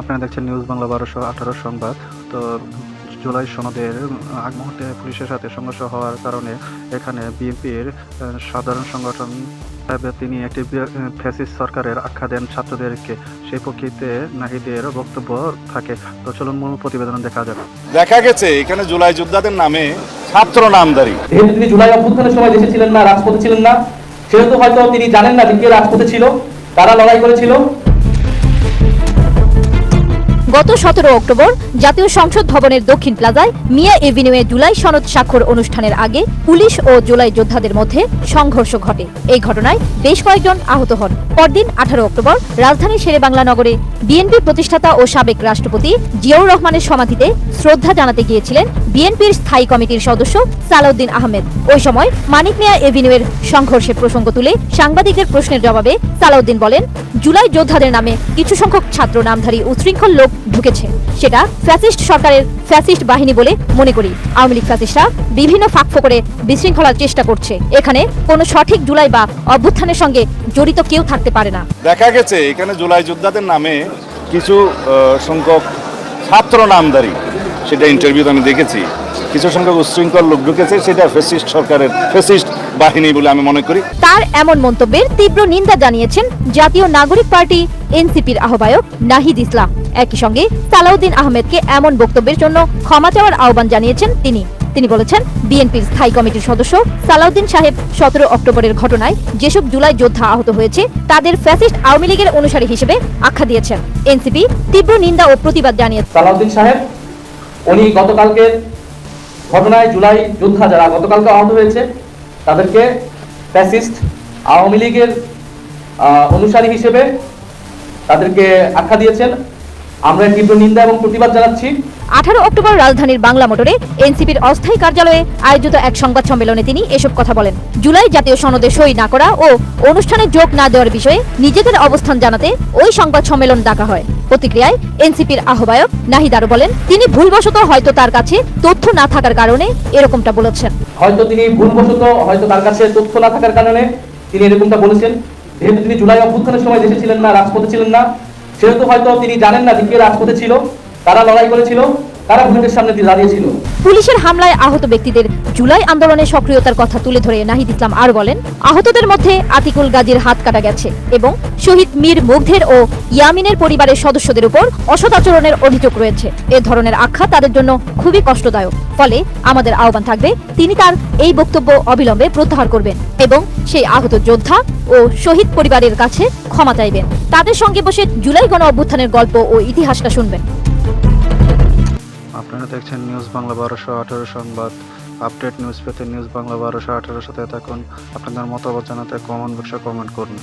আপনারা দেখছেন নিউজ বাংলা 1218 সংবাদ। তো জুলাই সনদের আগ মুহূর্তে পুলিশের সাথে সংঘর্ষ হওয়ার কারণে এখানে বিএনপির সাধারণ সংগঠন তিনি একটি ফ্যাসিস্ট সরকারের আখ্যা দেন ছাত্রদেরকে। সেই প্রেক্ষিতে নাহিদের বক্তব্য থাকে। তো চলুন মূল প্রতিবেদন দেখা যাবে। দেখা গেছে এখানে জুলাই যোদ্ধাদের নামে ছাত্র নামধারী। যেহেতু তিনি জুলাই অভ্যুত্থানের সময় দেশে ছিলেন না, রাজপথে ছিলেন না, সেহেতু হয়তো তিনি জানেন না যে কে রাজপথে ছিল, কারা লড়াই করেছিল। গত 17 অক্টোবর জাতীয় সংসদ ভবনের দক্ষিণ প্লাজায় মিয়া এভিনিউয়ে জুলাই সনদ স্বাক্ষর অনুষ্ঠানের আগে পুলিশ ও জুলাই যোদ্ধাদের মধ্যে সংঘর্ষ ঘটে। এই ঘটনায় বেশ কয়েকজন আহত হন। পরদিন 18 অক্টোবর রাজধানীর শেরেবাংলা নগরে বিএনপি প্রতিষ্ঠাতা ও সাবেক রাষ্ট্রপতি জিয়াউর রহমানের সমাধিতে শ্রদ্ধা জানাতে গিয়েছিলেন বিএনপির স্থায়ী কমিটির সদস্য সালাউদ্দিন আহমেদ। ওই সময় মানিক মিয়া এভিনিউয়ের সংঘর্ষের প্রসঙ্গ তুলে সাংবাদিকদের প্রশ্নের জবাবে সালাউদ্দিন বলেন, জুলাই যোদ্ধাদের নামে কিছু সংখ্যক ছাত্র নামধারী উচ্ছৃঙ্খল লোক ঢুকেছে, সেটা ফ্যাসিস্ট সরকারের ফ্যাসিস্ট বাহিনী বলে মনে করি। আওয়ামী লীগ ফ্যাসিস্টরা বিভিন্ন ফাঁকফোকরে বিশৃঙ্খলার চেষ্টা করছে। এখানে কোনো সঠিক জুলাই বা অভ্যুত্থানের সঙ্গে জড়িত কেউ থাকতে পারে না। দেখা গেছে এখানে জুলাই যোদ্ধাদের নামে কিছু সংখ্যক ছাত্র নামধারী, সেটা ইন্টারভিউতে আমি দেখেছি, কিছু সংখ্যক উচ্ছৃঙ্খল লোক ঢুকেছে, সেটা ফ্যাসিস্ট সরকারের ফ্যাসিস্ট বাহিনী বলে আমি মনে করি। তার এমন মন্তব্যের তীব্র নিন্দা জানিয়েছেন জাতীয় নাগরিক পার্টি এনসিপির আহ্বায়ক নাহিদ ইসলাম। একই সঙ্গে সালাউদ্দিন আহমেদকে এমন বক্তব্যের জন্য ক্ষমা চাওয়ার আহ্বান জানিয়েছেন তিনি বলেছেন, বিএনপির স্থায়ী কমিটির সদস্য সালাউদ্দিন সাহেব 17 অক্টোবরের ঘটনায় যেসব জুলাই যোদ্ধা আহত হয়েছে তাদের ফ্যাসিস্ট আওয়ামী লীগের অনুসারী হিসেবে আখ্যা দিয়েছেন। এনসিপি তীব্র নিন্দা ও প্রতিবাদ জানিয়েছে। সালাউদ্দিন সাহেব উনি গতকালকের ঘটনায় জুলাই যোদ্ধা যারা গতকালকে আহত হয়েছে তাদেরকে ফ্যাসিস্ট আওয়ামী লীগের অনুসারী হিসেবে তাদেরকে আখ্যা দিয়েছেন। আমরা তীব্র নিন্দা এবং প্রতিবাদ জানাচ্ছি। 18 অক্টোবর রাজধানীর বাংলা মোটরে এনসিপির অস্থায়ী কার্যালয়ে আয়োজিত এক সংবাদ সম্মেলনে তিনি এসব কথা বলেন। জুলাই জাতীয় সনদে সই না করা ও অনুষ্ঠানে যোগ না দেওয়ার বিষয়ে নিজেদের অবস্থান জানাতে ওই সংবাদ সম্মেলন ডাকা হয়। প্রতিক্রিয়ায় এনসিপির আহ্বায়ক নাহিদ আরো বলেন, তিনি ভুলবশত হয়তো তার কাছে তথ্য না থাকার কারণে এরকমটা বলেছেন। হয়তো তার কাছে তথ্য না থাকার কারণে তিনি এরকমটা বলেছেন। যেহেতু তিনি জুলাই অভ্যুত্থানের সময় দেশে ছিলেন না, রাজপথে ছিলেন না, সেহেতু হয়তো তিনি জানেন না যে কে রাজপথে ছিল, কারা লড়াই করেছিল, কারা ভোটের সামনে দাঁড়িয়েছিল। পুলিশের হামলায় আহত ব্যক্তিদের জুলাই আন্দোলনে সক্রিয়তার কথা তুলে ধরে নাহিদ ইসলাম আর বলেন, আহতদের মধ্যে আতিকুল গাজীর হাত কাটা গেছে এবং শহীদ মীর মুগ্ধের ও ইয়ামিনের পরিবারের সদস্যদের উপর অসৎ আচরণের অভিযোগ রয়েছে। এ ধরনের আখ্যা তাদের জন্য খুবই কষ্টদায়ক। ফলে আমাদের আহ্বান থাকবে, তিনি তার এই বক্তব্য অবিলম্বে প্রত্যাহার করবেন এবং সেই আহত যোদ্ধা ও শহীদ পরিবারের কাছে ক্ষমা চাইবেন। তাদের সঙ্গে বসে জুলাই গণ অভ্যুত্থানের গল্প ও ইতিহাসটা শুনবেন। আপনারা দেখছেন নিউজ বাংলা 1218 সংবাদ। আপডেট নিউজ পেতে নিউজ বাংলা 1218 সাথে থাকুন। আপনাদের মতামত জানাতে কমেন্ট বক্সে কমেন্ট করুন।